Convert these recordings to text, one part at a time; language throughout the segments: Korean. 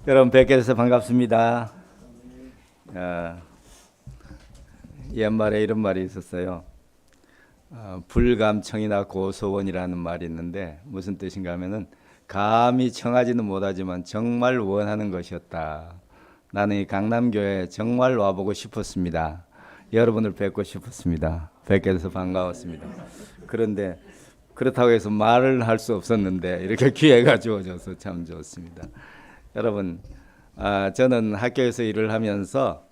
여러분 뵙게 돼서 반갑습니다. 옛말에 이런 말이 있었어요. 불감청이나 고소원이라는 말이 있는데 무슨 뜻인가 하면은 감히 청하지는 못하지만 정말 원하는 것이었다. 나는 이 강남교회 정말 와보고 싶었습니다. 여러분을 뵙고 싶었습니다. 뵙게 돼서 반가웠습니다. 그런데 그렇다고 해서 말을 할 수 없었는데 이렇게 기회가 주어져서 참 좋습니다. 여러분, 저는 학교에서 일을 하면서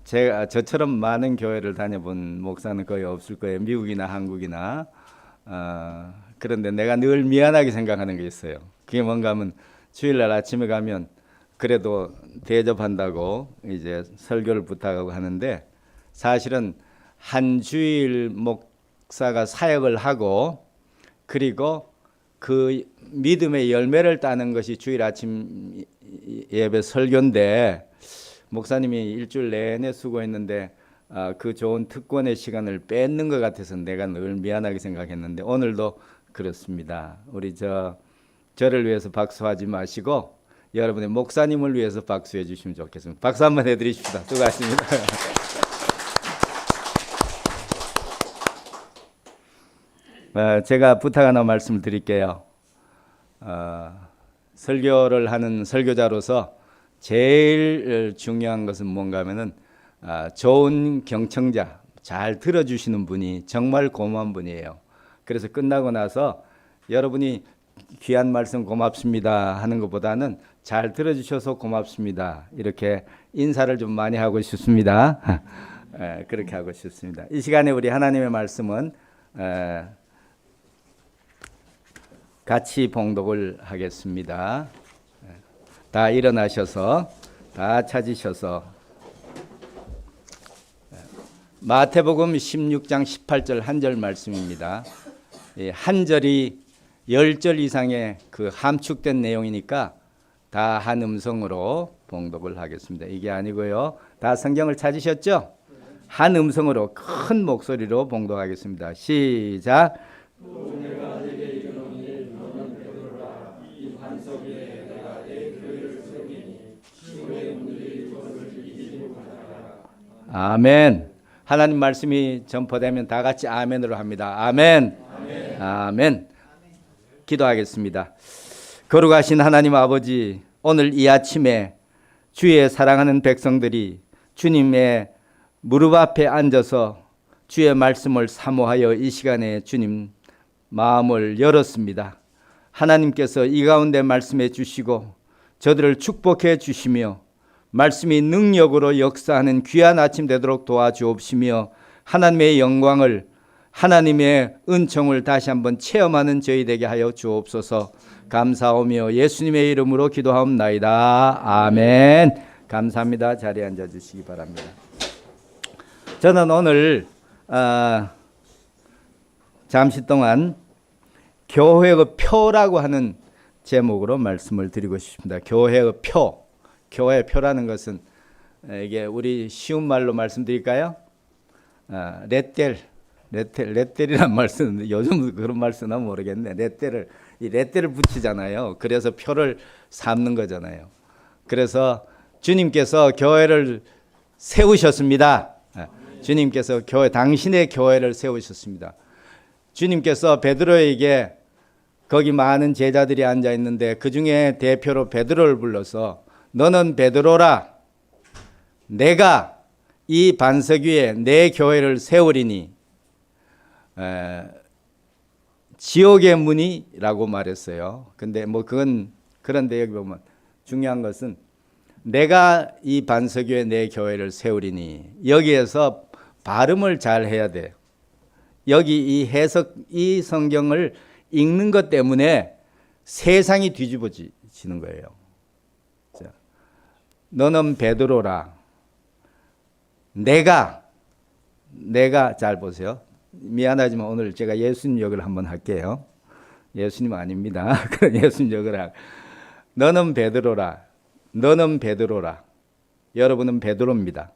제가 저처럼 많은 교회를 다녀본 목사는 거의 없을 거예요. 미국이나 한국이나. 그런데 내가 늘 미안하게 생각하는 게 있어요. 그게 뭔가 하면 주일날 아침에 가면 그래도 대접한다고 이제 설교를 부탁하고 하는데, 사실은 한 주일 목사가 사역을 하고 그리고 그 믿음의 열매를 따는 것이 주일 아침 예배 설교인데, 목사님이 일주일 내내 수고했는데 그 좋은 특권의 시간을 뺏는 것 같아서 내가 늘 미안하게 생각했는데, 오늘도 그렇습니다. 우리 저를 위해서 박수하지 마시고 여러분의 목사님을 위해서 박수해 주시면 좋겠습니다. 박수 한번 해드리십시다. 수고하십니다. 제가 부탁 하나 말씀을 드릴게요. 설교를 하는 설교자로서 제일 중요한 것은 뭔가 하면은 좋은 경청자, 잘 들어주시는 분이 정말 고마운 분이에요. 그래서 끝나고 나서 여러분이 귀한 말씀 고맙습니다 하는 것보다는 잘 들어주셔서 고맙습니다, 이렇게 인사를 좀 많이 하고 싶습니다. 그렇게 하고 싶습니다. 이 시간에 우리 하나님의 말씀은 같이 봉독을 하겠습니다. 다 일어나셔서 다 찾으셔서 마태복음 16장 18절 한 절 말씀입니다. 한 절이 10절 이상의 그 함축된 내용이니까 다 한 음성으로 봉독을 하겠습니다. 이게 아니고요. 다 성경을 찾으셨죠? 한 음성으로 큰 목소리로 봉독하겠습니다. 시작. 아멘. 하나님 말씀이 전포되면 다 같이 아멘으로 합니다. 아멘. 아멘. 아멘. 기도하겠습니다. 거룩하신 하나님 아버지, 오늘 이 아침에 주의 사랑하는 백성들이 주님의 무릎 앞에 앉아서 주의 말씀을 사모하여 이 시간에 주님 마음을 열었습니다. 하나님께서 이 가운데 말씀해 주시고 저들을 축복해 주시며 말씀이 능력으로 역사하는 귀한 아침 되도록 도와주옵시며 하나님의 영광을, 하나님의 은총을 다시 한번 체험하는 저희 되게 하여 주옵소서. 감사하며 예수님의 이름으로 기도하옵나이다. 아멘. 감사합니다. 자리에 앉아주시기 바랍니다. 저는 오늘 잠시 동안 교회의 표라고 하는 제목으로 말씀을 드리고 싶습니다. 교회의 표. 교회의 표라는 것은 이게 우리 쉬운 말로 말씀드릴까요? 레텔이란 말 쓰는데 요즘 그런 말 쓰나 모르겠네. 레텔을 붙이잖아요. 그래서 표를 삼는 거잖아요. 그래서 주님께서 교회를 세우셨습니다. 주님께서 당신의 교회를 세우셨습니다. 주님께서 베드로에게, 거기 많은 제자들이 앉아 있는데 그 중에 대표로 베드로를 불러서 너는 베드로라, 내가 이 반석 위에 내 교회를 세우리니 지옥의 문이라고 말했어요. 근데 그런데 여기 보면 중요한 것은 내가 이 반석 위에 내 교회를 세우리니, 여기에서 발음을 잘 해야 돼. 여기 이 성경을 읽는 것 때문에 세상이 뒤집어지는 거예요. 너는 베드로라, 내가 잘 보세요. 미안하지만 오늘 제가 예수님 역을 한번 할게요. 예수님 아닙니다. 예수님 역을 너는 베드로라, 여러분은 베드로입니다.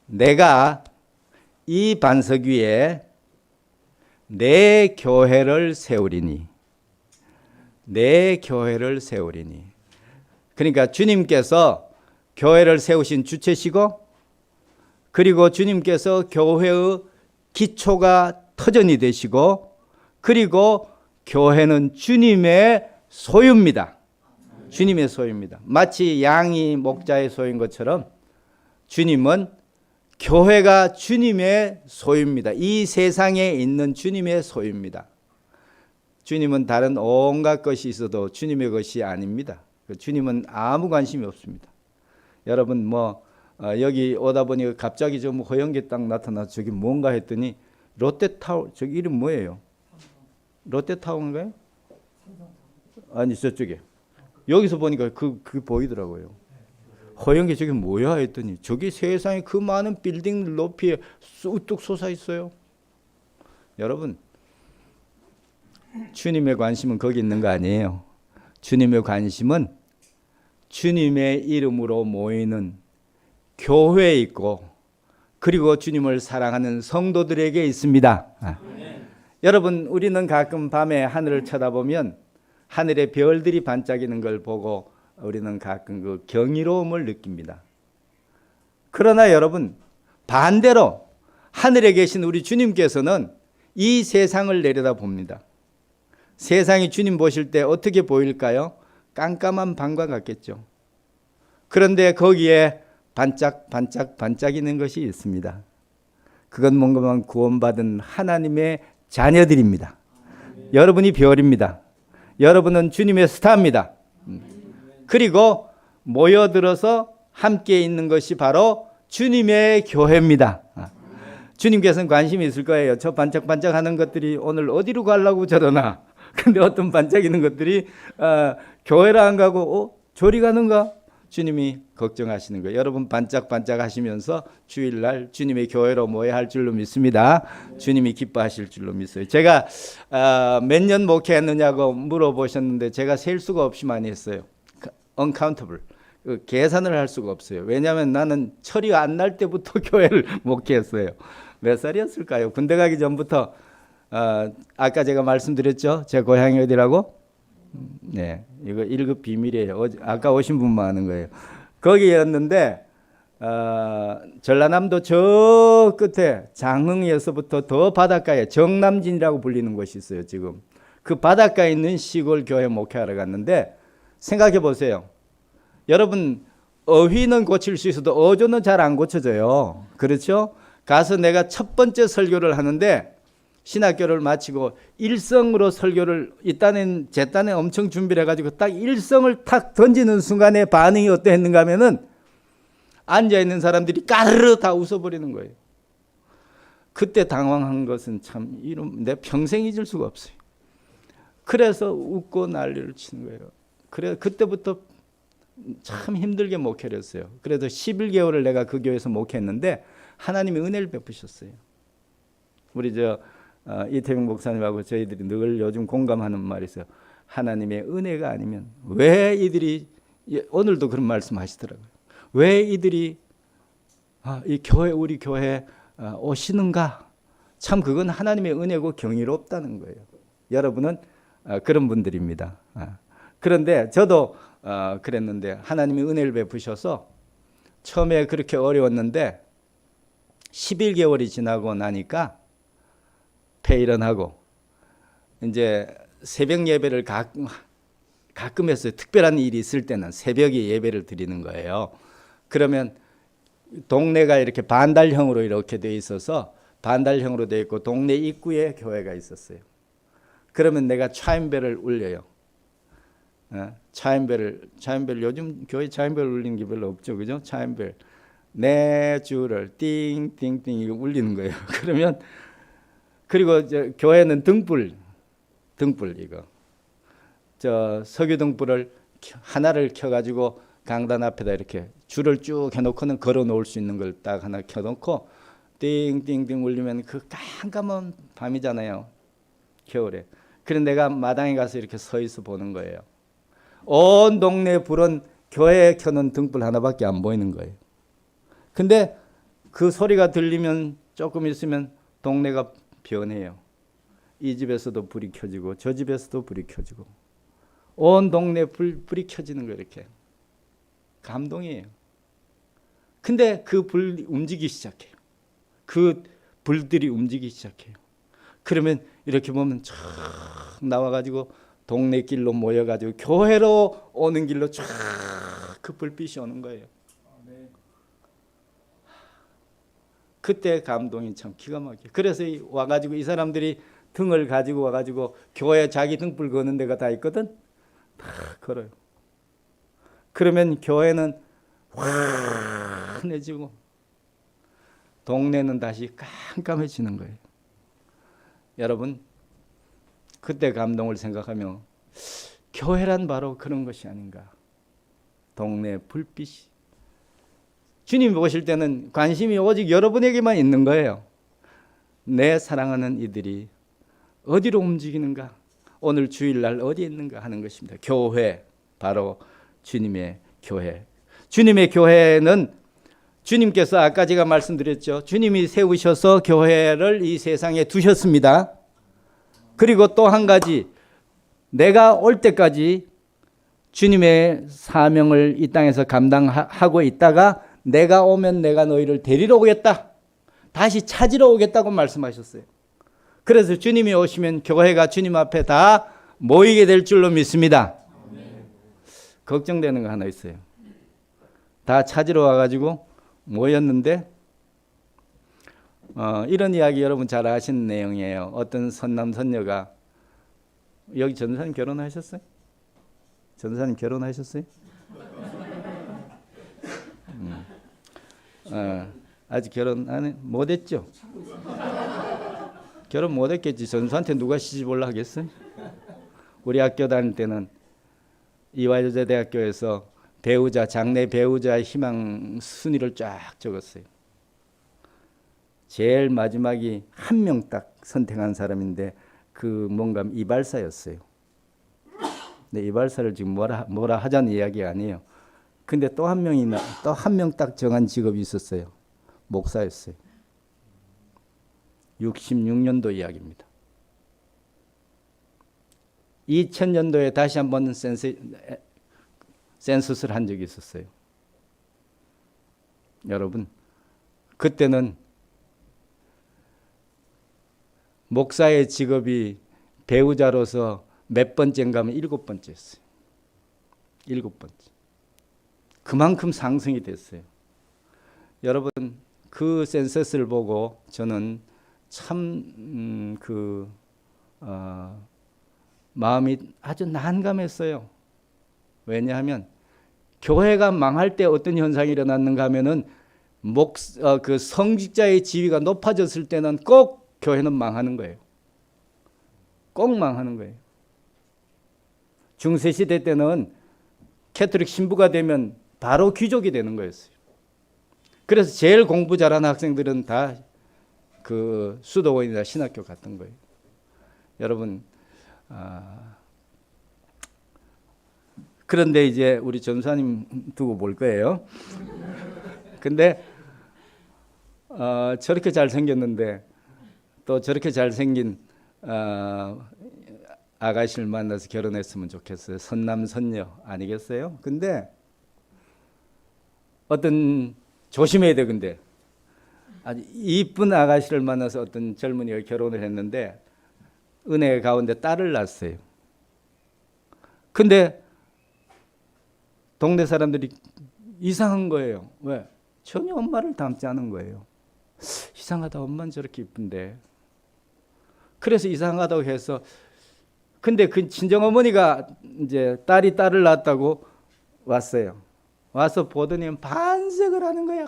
내가 이 반석 위에 내 교회를 세우리니, 내 교회를 세우리니. 그러니까 주님께서 교회를 세우신 주체시고, 그리고 주님께서 교회의 기초가 터전이 되시고, 그리고 교회는 주님의 소유입니다. 주님의 소유입니다. 마치 양이 목자의 소유인 것처럼 주님은 교회가 주님의 소유입니다. 이 세상에 있는 주님의 소유입니다. 주님은 다른 온갖 것이 있어도 주님의 것이 아닙니다. 주님은 아무 관심이 없습니다. 여러분 여기 오다 보니 갑자기 좀 허영계 딱 나타나서 저기 뭔가 했더니 롯데타워, 저기 이름 뭐예요? 롯데타워인가요? 아니 저쪽에. 여기서 보니까 그 보이더라고요. 허영계 저게 뭐야 했더니 저기 세상에 그 많은 빌딩 높이에 쑥뚝 솟아 있어요. 여러분, 주님의 관심은 거기 있는 거 아니에요. 주님의 관심은 주님의 이름으로 모이는 교회에 있고, 그리고 주님을 사랑하는 성도들에게 있습니다. 여러분, 우리는 가끔 밤에 하늘을 쳐다보면 하늘의 별들이 반짝이는 걸 보고 우리는 가끔 그 경이로움을 느낍니다. 그러나 여러분, 반대로 하늘에 계신 우리 주님께서는 이 세상을 내려다 봅니다. 세상이 주님 보실 때 어떻게 보일까요? 깜깜한 방과 같겠죠. 그런데 거기에 반짝반짝이는 것이 있습니다. 그건 뭔가만 구원받은 하나님의 자녀들입니다. 여러분이 별입니다. 여러분은 주님의 스타입니다. 그리고 모여들어서 함께 있는 것이 바로 주님의 교회입니다. 주님께서는 관심이 있을 거예요. 저 반짝반짝하는 것들이 오늘 어디로 가려고 저러나. 근데 어떤 반짝이는 것들이 교회를 안 가고 저리 가는가? 주님이 걱정하시는 거예요. 여러분 반짝반짝 하시면서 주일날 주님의 교회로 모여야 할 줄로 믿습니다. 주님이 기뻐하실 줄로 믿어요. 제가 몇 년 목회했느냐고 물어보셨는데 제가 셀 수가 없이 많이 했어요. uncountable. 계산을 할 수가 없어요. 왜냐하면 나는 철이 안 날 때부터 교회를 목회했어요. 몇 살이었을까요? 군대 가기 전부터 아까 제가 말씀드렸죠. 제 고향이 어디라고? 네, 이거 1급 비밀이에요. 아까 오신 분만 아는 거예요. 거기였는데 전라남도 저 끝에 장흥에서부터 더 바닷가에 정남진이라고 불리는 곳이 있어요. 지금 그 바닷가에 있는 시골 교회 목회하러 갔는데, 생각해 보세요. 여러분, 어휘는 고칠 수 있어도 어조는 잘 안 고쳐져요. 그렇죠? 가서 내가 첫 번째 설교를 하는데, 신학교를 마치고 일성으로 설교를 제 딴에 엄청 준비를 해가지고 딱 일성을 탁 던지는 순간에 반응이 어떠했는가 하면은 앉아있는 사람들이 까르르 다 웃어버리는 거예요. 그때 당황한 것은 참 내 평생 잊을 수가 없어요. 그래서 웃고 난리를 치는 거예요. 그래 그때부터 참 힘들게 목회를 했어요. 그래도 11개월을 내가 그 교회에서 목회했는데 하나님이 은혜를 베푸셨어요. 우리 이태용 목사님하고 저희들이 늘 요즘 공감하는 말이 있어요. 하나님의 은혜가 아니면 왜 이들이, 오늘도 그런 말씀 하시더라고요. 왜 이들이 우리 교회 오시는가? 참 그건 하나님의 은혜고 경이롭다는 거예요. 여러분은 그런 분들입니다. 그런데 저도 그랬는데 하나님이 은혜를 베푸셔서 처음에 그렇게 어려웠는데 11개월이 지나고 나니까 폐일원하고 이제 새벽 예배를 가끔 했어요. 특별한 일이 있을 때는 새벽에 예배를 드리는 거예요. 그러면 동네가 이렇게 반달형으로 이렇게 돼 있어서 반달형으로 돼 있고 동네 입구에 교회가 있었어요. 그러면 내가 차임벨을 울려요. 차임벨 요즘 교회 차임벨 울리는 게 별로 없죠, 그죠? 차임벨 내 주를 띵띵띵 이거 울리는 거예요. 그러면 그리고 교회는 등불 이거 석유 등불을 하나를 켜가지고 강단 앞에다 이렇게 줄을 쭉 해놓고는 걸어 놓을 수 있는 걸 딱 하나 켜놓고 띵띵띵 울리면 그 깜깜한 밤이잖아요, 겨울에. 그래서 내가 마당에 가서 이렇게 서 있어 보는 거예요. 온 동네 불은 교회에 켜놓은 등불 하나밖에 안 보이는 거예요. 근데 그 소리가 들리면 조금 있으면 동네가 변해요. 이 집에서도 불이 켜지고 저 집에서도 불이 켜지고 온 동네 불이 켜지는 거예요. 이렇게 감동이에요. 근데 그 불이 움직이기 시작해요. 그 불들이 움직이기 시작해요. 그러면 이렇게 보면 쫙 나와가지고 동네 길로 모여가지고 교회로 오는 길로 쫙 그 불빛이 오는 거예요. 그때 감동이 참 기가 막혀요. 그래서 와가지고 이 사람들이 등을 가지고 와가지고 교회 자기 등불 거는 데가 다 있거든. 다 걸어요. 그러면 교회는 환해지고 동네는 다시 깜깜해지는 거예요. 여러분, 그때 감동을 생각하며 교회란 바로 그런 것이 아닌가. 동네 불빛이. 주님 보실 때는 관심이 오직 여러분에게만 있는 거예요. 내 사랑하는 이들이 어디로 움직이는가, 오늘 주일날 어디에 있는가 하는 것입니다. 교회, 바로 주님의 교회. 주님의 교회는 주님께서 아까 제가 말씀드렸죠. 주님이 세우셔서 교회를 이 세상에 두셨습니다. 그리고 또 한 가지, 내가 올 때까지 주님의 사명을 이 땅에서 감당하고 있다가 내가 오면 내가 너희를 데리러 오겠다, 다시 찾으러 오겠다고 말씀하셨어요. 그래서 주님이 오시면 교회가 주님 앞에 다 모이게 될 줄로 믿습니다. 걱정되는 거 하나 있어요. 다 찾으러 와가지고 모였는데 이런 이야기 여러분 잘 아시는 내용이에요. 어떤 선남 선녀가, 여기 전사님 결혼하셨어요? 전사님 결혼하셨어요? 아직 결혼 못했죠? 결혼 못했겠지. 전수한테 누가 시집 올라 하겠어요? 우리 학교 다닐 때는 이화여자대학교에서 배우자, 장래 배우자의 희망 순위를 쫙 적었어요. 제일 마지막이 한 명 딱 선택한 사람인데 그 뭔가 이발사였어요. 근데 이발사를 지금 뭐라 하자는 이야기가 아니에요. 근데 또 한 명 딱 정한 직업이 있었어요. 목사였어요. 66년도 이야기입니다. 2000년도에 다시 한번 센서스를 한 적이 있었어요. 여러분, 그때는 목사의 직업이 배우자로서 몇 번째인가 하면 7번째였어요. 7번째. 그만큼 상승이 됐어요. 여러분, 그 센서스를 보고 저는 참 마음이 아주 난감했어요. 왜냐하면 교회가 망할 때 어떤 현상이 일어났는가 하면은 그 성직자의 지위가 높아졌을 때는 꼭 교회는 망하는 거예요. 꼭 망하는 거예요. 중세시대 때는 캐톨릭 신부가 되면 바로 귀족이 되는 거였어요. 그래서 제일 공부 잘하는 학생들은 다 그 수도원이나 신학교 갔던 거예요. 여러분, 그런데 이제 우리 전사님 두고 볼 거예요. 근데 저렇게 잘생겼는데 또 저렇게 잘생긴 아가씨를 만나서 결혼했으면 좋겠어요. 선남 선녀 아니겠어요? 근데 어떤 조심해야 돼. 근데 아주 이쁜 아가씨를 만나서 어떤 젊은이가 결혼을 했는데 은혜 가운데 딸을 낳았어요. 근데 동네 사람들이 이상한 거예요. 왜? 전혀 엄마를 닮지 않은 거예요. 이상하다. 엄마는 저렇게 이쁜데. 그래서 이상하다고 해서, 근데 그 친정어머니가 이제 딸을 낳았다고 왔어요. 와서 보더니 반색을 하는 거야.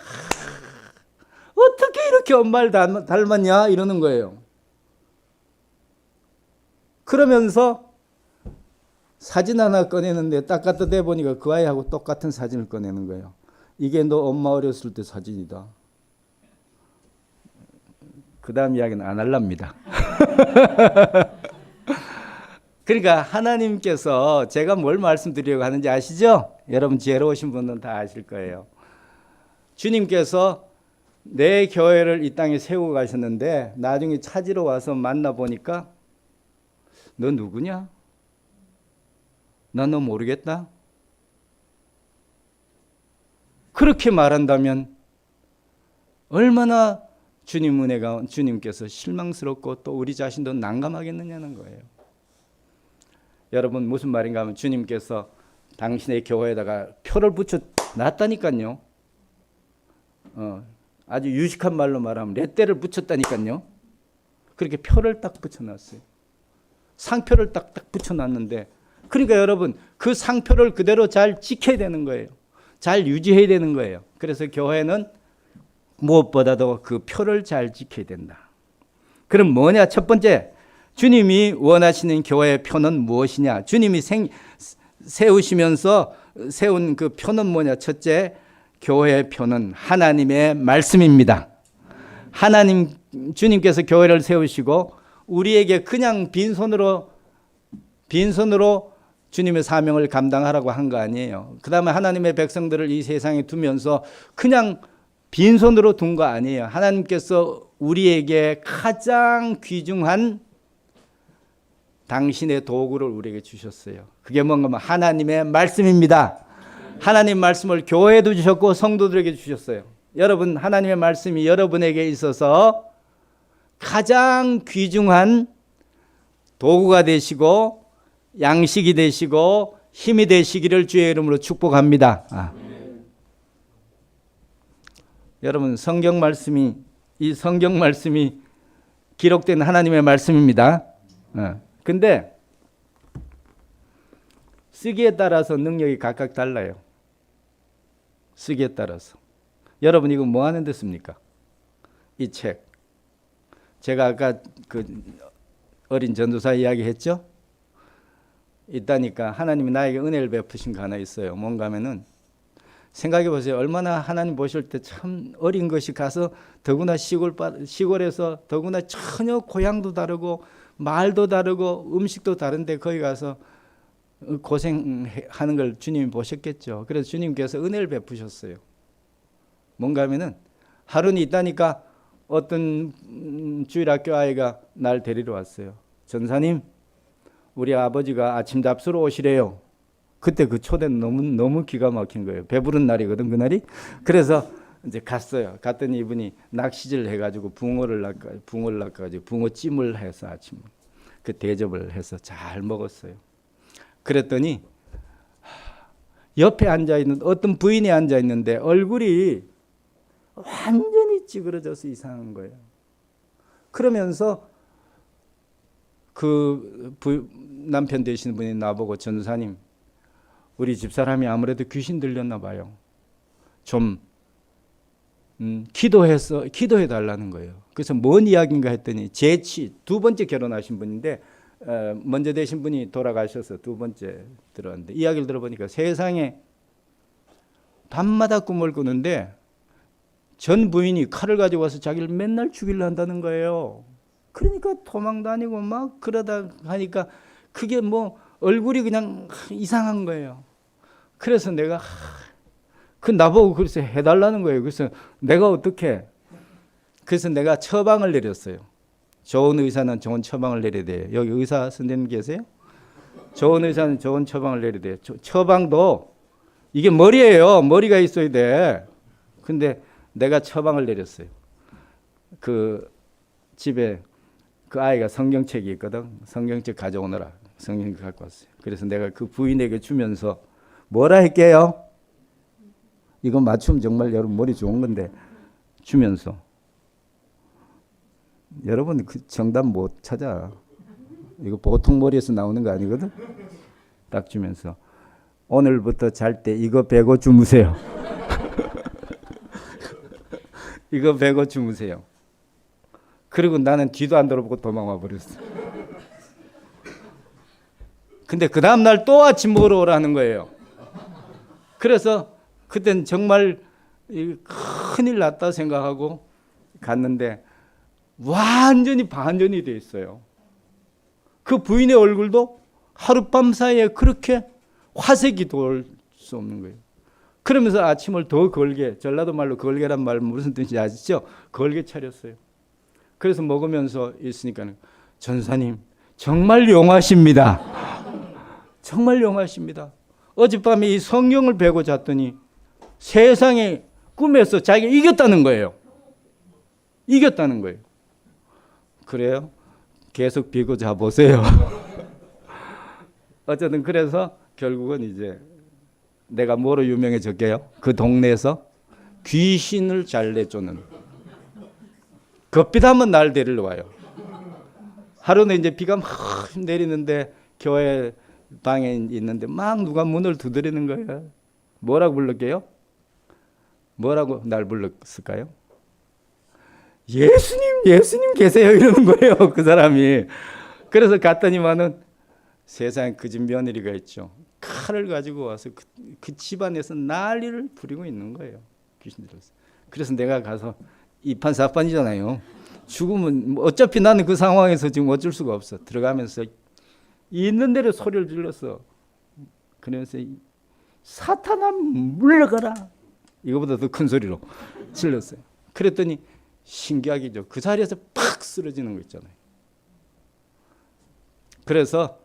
어떻게 이렇게 엄마를 닮았냐? 이러는 거예요. 그러면서 사진 하나 꺼내는데 딱 갖다 대보니까 그 아이하고 똑같은 사진을 꺼내는 거예요. 이게 너 엄마 어렸을 때 사진이다. 그 다음 이야기는 안 할랍니다. 그러니까 하나님께서 제가 뭘 말씀드리려고 하는지 아시죠? 여러분 지혜로우신 분은 다 아실 거예요. 주님께서 내 교회를 이 땅에 세우고 가셨는데 나중에 찾으러 와서 만나보니까 너 누구냐? 난 너 모르겠다. 그렇게 말한다면 얼마나 주님 은혜가 주님께서 실망스럽고 또 우리 자신도 난감하겠느냐는 거예요. 여러분 무슨 말인가 하면 주님께서 당신의 교회에다가 표를 붙여 놨다니까요. 아주 유식한 말로 말하면 렛대를 붙였다니까요. 그렇게 표를 딱 붙여놨어요. 상표를 딱딱 붙여놨는데, 그러니까 여러분 그 상표를 그대로 잘 지켜야 되는 거예요. 잘 유지해야 되는 거예요. 그래서 교회는 무엇보다도 그 표를 잘 지켜야 된다. 그럼 뭐냐? 첫 번째, 주님이 원하시는 교회의 표는 무엇이냐? 주님이 세우시면서 세운 그 표는 뭐냐? 첫째, 교회의 표는 하나님의 말씀입니다. 주님께서 교회를 세우시고 우리에게 그냥 빈손으로 주님의 사명을 감당하라고 한 거 아니에요. 그 다음에 하나님의 백성들을 이 세상에 두면서 그냥 빈손으로 둔 거 아니에요. 하나님께서 우리에게 가장 귀중한 당신의 도구를 우리에게 주셨어요. 그게 뭔가 하면 하나님의 말씀입니다. 하나님 말씀을 교회에도 주셨고 성도들에게 주셨어요. 여러분, 하나님의 말씀이 여러분에게 있어서 가장 귀중한 도구가 되시고 양식이 되시고 힘이 되시기를 주의 이름으로 축복합니다. 여러분, 이 성경 말씀이 기록된 하나님의 말씀입니다. 근데 쓰기에 따라서 능력이 각각 달라요. 쓰기에 따라서. 여러분, 이거 뭐 하는 데 씁니까? 이 책. 제가 아까 그 어린 전도사 이야기 했죠? 있다니까 하나님이 나에게 은혜를 베푸신 거 하나 있어요. 뭔가 하면은 생각해 보세요. 얼마나 하나님 보실 때 참 어린 것이 가서 더구나 시골에서 더구나 전혀 고향도 다르고 말도 다르고 음식도 다른데 거기 가서 고생하는 걸 주님이 보셨겠죠. 그래서 주님께서 은혜를 베푸셨어요. 뭔가 하면은 하루는 있다니까 어떤 주일학교 아이가 날 데리러 왔어요. 전사님, 우리 아버지가 아침 잡수로 오시래요. 그때 그 초대는 너무 기가 막힌 거예요. 배부른 날이거든, 그날이. 그래서 이제 갔어요. 갔더니 이분이 낚시질 해가지고 붕어를 낚아가지고 붕어찜을 해서 아침 그 대접을 해서 잘 먹었어요. 그랬더니 옆에 앉아 있는 어떤 부인이 앉아 있는데 얼굴이 완전히 찌그러져서 이상한 거예요. 그러면서 그 남편 되시는 분이 나보고, 전사님, 우리 집사람이 아무래도 귀신 들렸나 봐요. 좀 기도해 달라는 거예요. 그래서 뭔 이야기인가 했더니 두 번째 결혼하신 분인데 먼저 되신 분이 돌아가셔서 두 번째 들어왔는데 이야기를 들어보니까 세상에 밤마다 꿈을 꾸는데 전 부인이 칼을 가지고 와서 자기를 맨날 죽이려 한다는 거예요. 그러니까 도망 다니고 막 그러다 하니까 그게 뭐 얼굴이 그냥 이상한 거예요. 그래서 내가 나보고 그래서 해달라는 거예요. 그래서 내가 어떻게? 그래서 내가 처방을 내렸어요. 좋은 의사는 좋은 처방을 내려야 돼요. 여기 의사 선생님 계세요? 좋은 의사는 좋은 처방을 내려야 돼요. 처방도 이게 머리예요. 머리가 있어야 돼. 근데 내가 처방을 내렸어요. 그 집에 그 아이가 성경책이 있거든. 성경책 가져오너라. 성경책 갖고 왔어요. 그래서 내가 그 부인에게 주면서 뭐라 할게요? 이거 맞추면 정말 여러분 머리 좋은 건데 주면서 여러분 그 정답 못 찾아. 이거 보통 머리에서 나오는 거 아니거든. 딱 주면서 오늘부터 잘 때 이거 베고 주무세요. 이거 베고 주무세요. 그리고 나는 뒤도 안 돌아보고 도망와 버렸어. 근데 그 다음 날 또 아침 먹으러 오라는 거예요. 그래서 그땐 정말 큰일 났다 생각하고 갔는데 완전히 반전이 돼 있어요. 그 부인의 얼굴도 하룻밤 사이에 그렇게 화색이 돌 수 없는 거예요. 그러면서 아침을 더 걸게, 전라도 말로 걸게란 말 무슨 뜻인지 아시죠? 걸게 차렸어요. 그래서 먹으면서 있으니까 전사님 정말 용하십니다. 정말 영하십니다. 어젯밤에 이 성경을 베고 잤더니 세상에 꿈에서 자기가 이겼다는 거예요. 이겼다는 거예요. 그래요? 계속 비고 자보세요. 어쨌든 그래서 결국은 이제 내가 뭐로 유명해졌게요? 그 동네에서 귀신을 잘 내쫓는, 급비하면 날 데리러 와요. 하루는 이제 비가 막 내리는데 교회 방에 있는데 막 누가 문을 두드리는 거예요. 뭐라고 불렀게요? 뭐라고 날 불렀을까요? 예수님 계세요 이러는 거예요, 그 사람이. 그래서 갔더니만은 세상에 그 집 며느리가 있죠. 칼을 가지고 와서 그 집안에서 난리를 부리고 있는 거예요, 귀신들에서. 그래서 내가 가서 이판사판이잖아요. 죽으면 어차피 나는 그 상황에서 지금 어쩔 수가 없어. 들어가면서 있는 대로 소리를 질렀어. 그러면서 사탄아 물러가라, 이거보다 더 큰 소리로 질렀어요. 그랬더니 신기하게죠, 그 자리에서 팍 쓰러지는 거 있잖아요. 그래서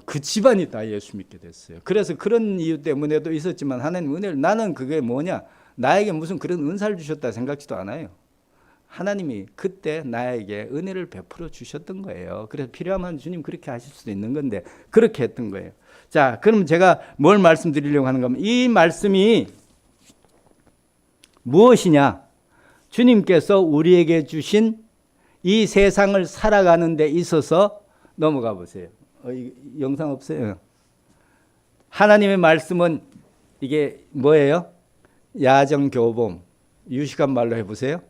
그 집안이 다 예수 믿게 됐어요. 그래서 그런 이유 때문에도 있었지만 하나님 은혜를, 나는 그게 뭐냐, 나에게 무슨 그런 은사를 주셨다 생각지도 않아요. 하나님이 그때 나에게 은혜를 베풀어 주셨던 거예요. 그래서 필요하면 주님 그렇게 하실 수도 있는 건데 그렇게 했던 거예요. 자, 그럼 제가 뭘 말씀드리려고 하는가 하면, 이 말씀이 무엇이냐? 주님께서 우리에게 주신 이 세상을 살아가는 데 있어서, 넘어가 보세요. 영상 없어요. 하나님의 말씀은 이게 뭐예요? 야정교범, 유식한 말로 해보세요.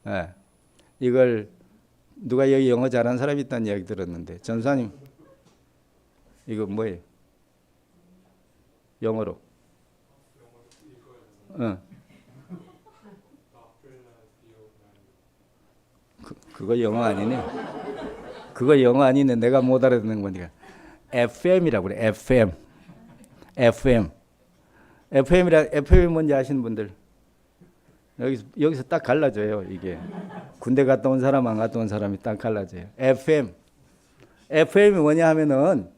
네. 이걸 누가 여기 영어 잘하는 사람이 있다는 이야기 들었는데, 전사님 이거 뭐예요? 영어로. 그거 영어 아니네. 그거 영어 아니네. 내가 못 알아듣는 거니까. FM이라고 그래. FM. FM이 뭔지 아시는 분들? 여기서 딱 갈라져요, 이게. 군대 갔다 온 사람, 안 갔다 온 사람이 딱 갈라져요. FM이 뭐냐 하면은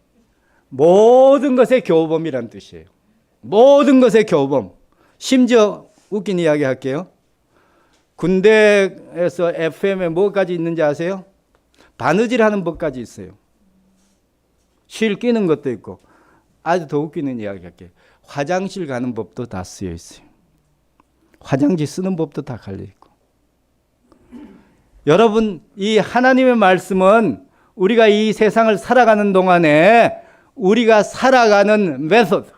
모든 것의 교범이란 뜻이에요. 모든 것의 교범. 심지어 웃긴 이야기 할게요. 군대에서 FM에 뭐까지 있는지 아세요? 바느질하는 법까지 있어요. 실 끼는 것도 있고. 아주 더 웃기는 이야기 할게요. 화장실 가는 법도 다 쓰여 있어요. 화장지 쓰는 법도 다 갈려있고. 여러분, 이 하나님의 말씀은 우리가 이 세상을 살아가는 동안에 우리가 살아가는 메소드,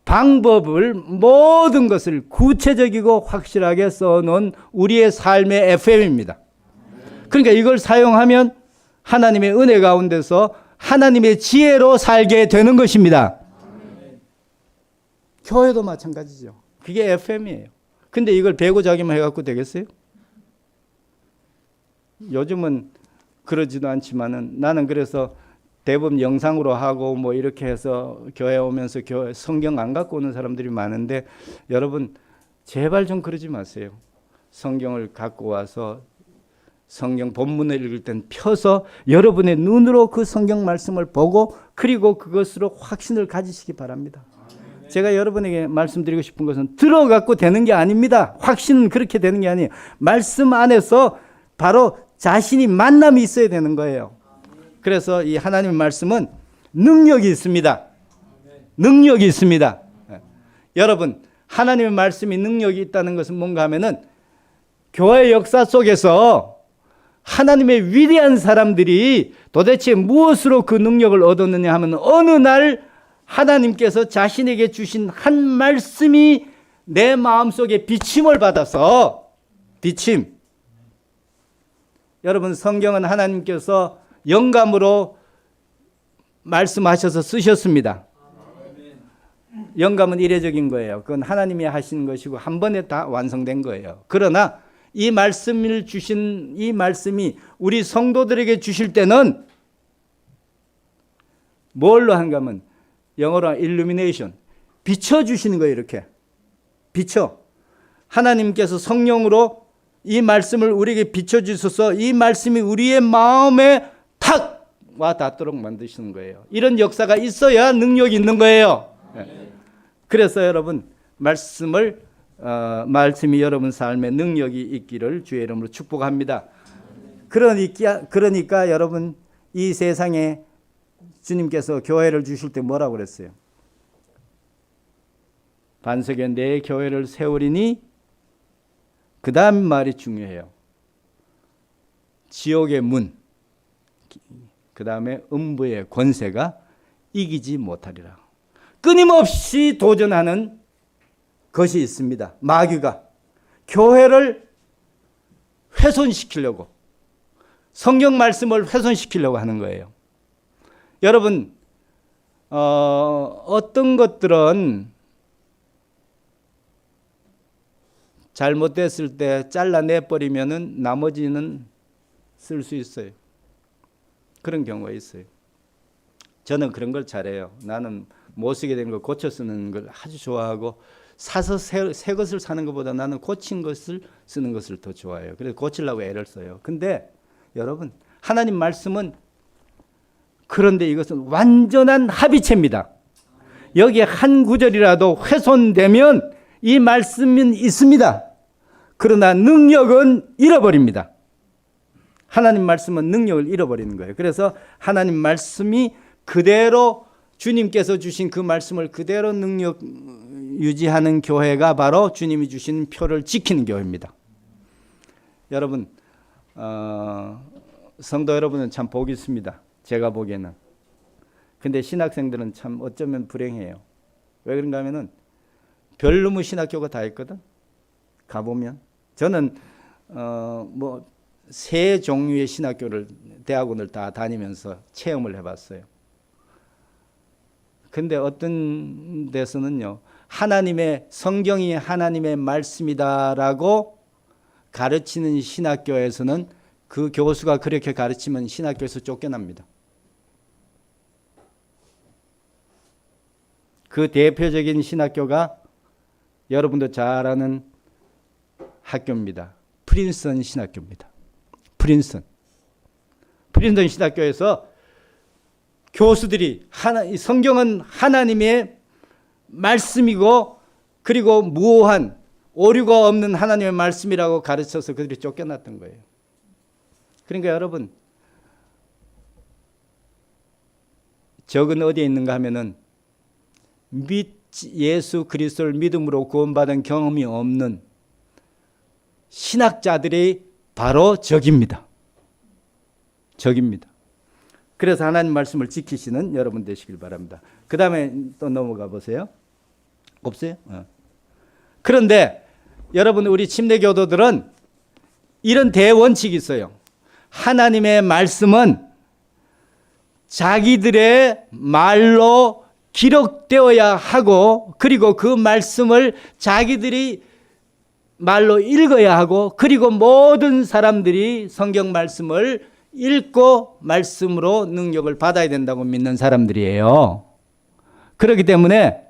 방법을, 모든 것을 구체적이고 확실하게 써놓은 우리의 삶의 FM입니다. 그러니까 이걸 사용하면 하나님의 은혜 가운데서 하나님의 지혜로 살게 되는 것입니다. 교회도 마찬가지죠. 그게 FM이에요. 근데 이걸 배고 자기만 해갖고 되겠어요? 요즘은 그러지도 않지만은, 나는 그래서 대부분 영상으로 하고 뭐 이렇게 해서 교회 오면서 성경 안 갖고 오는 사람들이 많은데, 여러분 제발 좀 그러지 마세요. 성경을 갖고 와서 성경 본문을 읽을 땐 펴서 여러분의 눈으로 그 성경 말씀을 보고, 그리고 그것으로 확신을 가지시기 바랍니다. 제가 여러분에게 말씀드리고 싶은 것은 들어갖고 되는 게 아닙니다. 확신은 그렇게 되는 게 아니에요. 말씀 안에서 바로 자신이 만남이 있어야 되는 거예요. 그래서 이 하나님의 말씀은 능력이 있습니다. 능력이 있습니다. 여러분, 하나님의 말씀이 능력이 있다는 것은 뭔가 하면은, 교회 역사 속에서 하나님의 위대한 사람들이 도대체 무엇으로 그 능력을 얻었느냐 하면, 어느 날 하나님께서 자신에게 주신 한 말씀이 내 마음속에 비침을 받아서, 비침. 여러분, 성경은 하나님께서 영감으로 말씀하셔서 쓰셨습니다. 영감은 이례적인 거예요. 그건 하나님이 하신 것이고 한 번에 다 완성된 거예요. 그러나 이 말씀을 주신, 이 말씀이 우리 성도들에게 주실 때는 뭘로 한가 하면, 영어로 illumination, 비춰주시는 거예요. 이렇게 비춰. 하나님께서 성령으로 이 말씀을 우리에게 비춰주셔서 이 말씀이 우리의 마음에 탁 와 닿도록 만드시는 거예요. 이런 역사가 있어야 능력이 있는 거예요. 그래서 여러분 말씀이 여러분 삶에 능력이 있기를 주의 이름으로 축복합니다. 그러니까 여러분 이 세상에 주님께서 교회를 주실 때 뭐라고 그랬어요? 반석에 내 교회를 세우리니, 그 다음 말이 중요해요. 지옥의 문, 그 다음에 음부의 권세가 이기지 못하리라. 끊임없이 도전하는 것이 있습니다. 마귀가 교회를 훼손시키려고, 성경 말씀을 훼손시키려고 하는 거예요. 여러분 어떤 것들은 잘못됐을 때 잘라내버리면은 나머지는 쓸 수 있어요. 그런 경우가 있어요. 저는 그런 걸 잘해요. 나는 못 쓰게 된 걸 고쳐 쓰는 걸 아주 좋아하고, 사서 새 것을 사는 것보다 나는 고친 것을 쓰는 것을 더 좋아해요. 그래서 고치려고 애를 써요. 근데 여러분 하나님 말씀은, 그런데 이것은 완전한 합의체입니다. 여기에 한 구절이라도 훼손되면 이 말씀은 있습니다. 그러나 능력은 잃어버립니다. 하나님 말씀은 능력을 잃어버리는 거예요. 그래서 하나님 말씀이 그대로, 주님께서 주신 그 말씀을 그대로 능력 유지하는 교회가 바로 주님이 주신 표를 지키는 교회입니다. 여러분 성도 여러분은 참 복이 있습니다. 제가 보기에는. 근데 신학생들은 참 어쩌면 불행해요. 왜 그런가 하면은 별놈의 신학교가 다 있거든. 가보면 저는 세 종류의 신학교를, 대학원을 다 다니면서 체험을 해봤어요. 근데 어떤 데서는요, 하나님의 성경이 하나님의 말씀이다라고 가르치는 신학교에서는 그 교수가 그렇게 가르치면 신학교에서 쫓겨납니다. 그 대표적인 신학교가 여러분도 잘 아는 학교입니다. 프린스턴 신학교입니다. 프린스턴 신학교에서 교수들이 성경은 하나님의 말씀이고, 그리고 무오한 오류가 없는 하나님의 말씀이라고 가르쳐서 그들이 쫓겨났던 거예요. 그러니까 여러분, 적은 어디에 있는가 하면은 예수 그리스도를 믿음으로 구원받은 경험이 없는 신학자들이 바로 적입니다. 적입니다. 그래서 하나님 말씀을 지키시는 여러분 되시길 바랍니다. 그 다음에 또 넘어가 보세요. 없어요? 그런데 여러분, 우리 침례교도들은 이런 대원칙이 있어요. 하나님의 말씀은 자기들의 말로 기록되어야 하고, 그리고 그 말씀을 자기들이 말로 읽어야 하고, 그리고 모든 사람들이 성경 말씀을 읽고 말씀으로 능력을 받아야 된다고 믿는 사람들이에요. 그렇기 때문에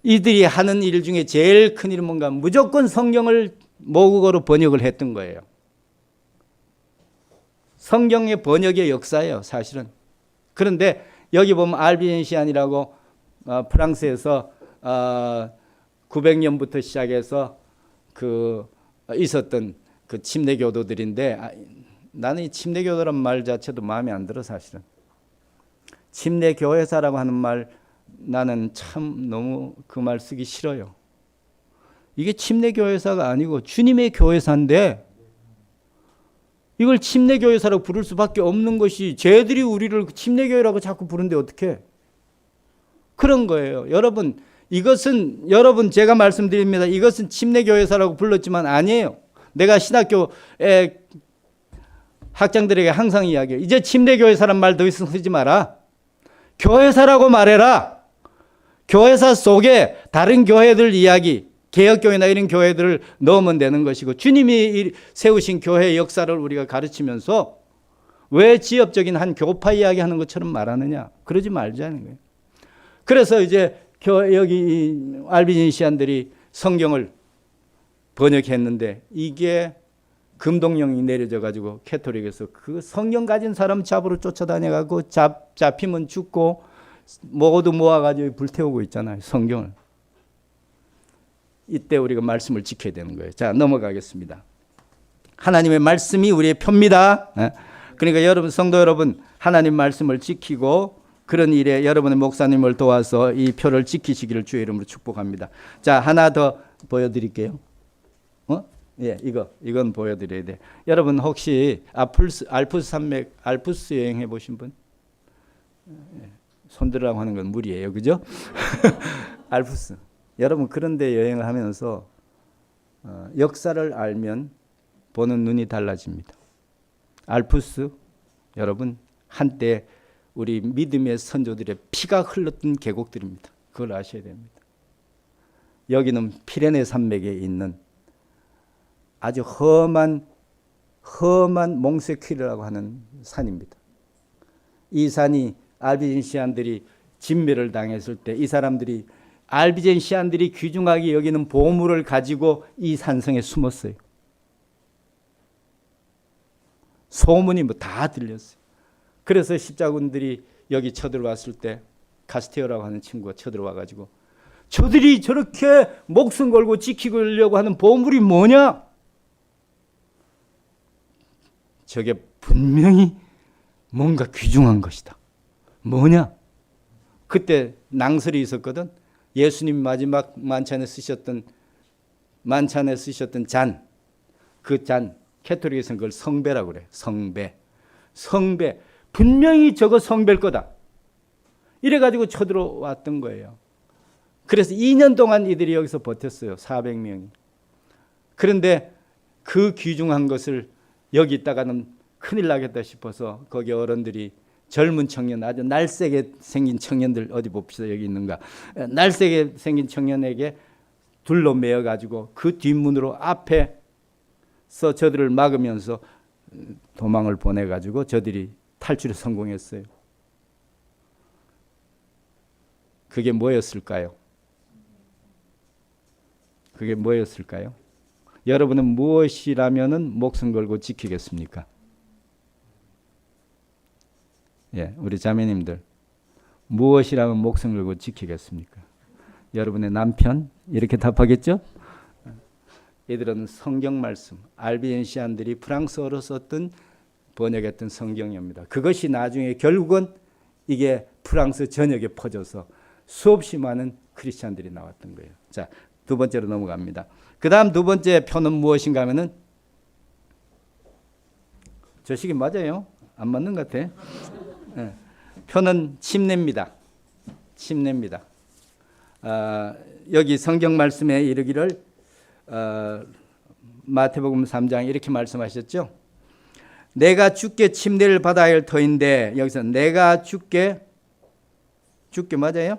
이들이 하는 일 중에 제일 큰 일은 뭔가, 무조건 성경을 모국어로 번역을 했던 거예요. 성경의 번역의 역사예요, 사실은. 그런데 여기 보면 알비젠시안이라고 프랑스에서 900년부터 시작해서 있었던 그 침례교도들인데, 나는 이 침례교도란 말 자체도 마음에 안 들어, 사실은. 침례교회사라고 하는 말, 나는 참 너무 그 말 쓰기 싫어요. 이게 침례교회사가 아니고 주님의 교회사인데, 이걸 침례교회사라고 부를 수밖에 없는 것이, 쟤들이 우리를 침례교회라고 자꾸 부르는데 어떡해. 그런 거예요. 여러분, 이것은, 여러분 제가 말씀드립니다. 이것은 침례교회사라고 불렀지만 아니에요. 내가 신학교에 학장들에게 항상 이야기해요. 이제 침례교회사란 말 더 이상 쓰지 마라. 교회사라고 말해라. 교회사 속에 다른 교회들 이야기, 개혁교회나 이런 교회들을 넣으면 되는 것이고, 주님이 세우신 교회의 역사를 우리가 가르치면서 왜 지역적인 한 교파 이야기하는 것처럼 말하느냐. 그러지 말자는 거예요. 그래서 이제 여기 알비젠시안들이 성경을 번역했는데, 이게 금동령이 내려져 가지고 캐톨릭에서 그 성경 가진 사람 잡으러 쫓아다녀가고 잡히면 죽고 모두 모아가지고 불태우고 있잖아요. 성경을. 이때 우리가 말씀을 지켜야 되는 거예요. 자, 넘어가겠습니다. 하나님의 말씀이 우리의 표입니다. 그러니까 여러분, 성도 여러분, 하나님 말씀을 지키고 그런 일에 여러분의 목사님을 도와서 이 표를 지키시기를 주의 이름으로 축복합니다. 자, 하나 더 보여드릴게요. 예, 이건 보여드려야 돼. 여러분 혹시 알프스 산맥, 알프스 여행해 보신 분? 손들라고 하는 건 무리예요, 그죠? 알프스. 여러분 그런데 여행을 하면서 역사를 알면 보는 눈이 달라집니다. 알프스, 여러분 한때 우리 믿음의 선조들의 피가 흘렀던 계곡들입니다. 그걸 아셔야 됩니다. 여기는 피레네 산맥에 있는 아주 험한 몽세퀴르라고 하는 산입니다. 이 산이 알비젠시안들이 진멸을 당했을 때 이 사람들이 알비젠시안들이 귀중하게 여기는 보물을 가지고 이 산성에 숨었어요. 소문이 뭐 다 들렸어요. 그래서 십자군들이 여기 쳐들어왔을 때 카스티어라고 하는 친구가 쳐들어와가지고 저들이 저렇게 목숨 걸고 지키려고 하는 보물이 뭐냐? 저게 분명히 뭔가 귀중한 것이다. 뭐냐? 그때 낭설이 있었거든. 예수님 마지막 만찬에 쓰셨던 잔, 그 잔, 캐톨릭에서는 그걸 성배라고 그래. 성배. 분명히 저거 성배일 거다. 이래가지고 쳐들어왔던 거예요. 그래서 2년 동안 이들이 여기서 버텼어요. 400명이. 그런데 그 귀중한 것을 여기 있다가는 큰일 나겠다 싶어서 거기 어른들이 젊은 청년, 아주 날쌔게 생긴 청년들 어디 봅시다. 여기 있는가. 날쌔게 생긴 청년에게 둘로 매어가지고 그 뒷문으로 앞에서 저들을 막으면서 도망을 보내가지고 저들이 탈출에 성공했어요. 그게 뭐였을까요? 여러분은 무엇이라면은 목숨 걸고 지키겠습니까? 예, 우리 자매님들 무엇이라면 목숨 걸고 지키겠습니까? 여러분의 남편 이렇게 답하겠죠? 이들은 성경 말씀, 알비젠시안들이 프랑스어로 썼던 번역했던 성경입니다. 그것이 나중에 결국은 이게 프랑스 전역에 퍼져서 수없이 많은 크리스찬들이 나왔던 거예요. 자, 두 번째로 넘어갑니다. 그 다음 두 번째 표는 무엇인가 하면은 저 시기 맞아요? 안 맞는 것 같아. 네. 표는 침례입니다. 여기 성경 말씀에 이르기를 마태복음 3장 이렇게 말씀하셨죠. 내가 주께 침례를 받아야 할 터인데 여기서 내가 주께 맞아요?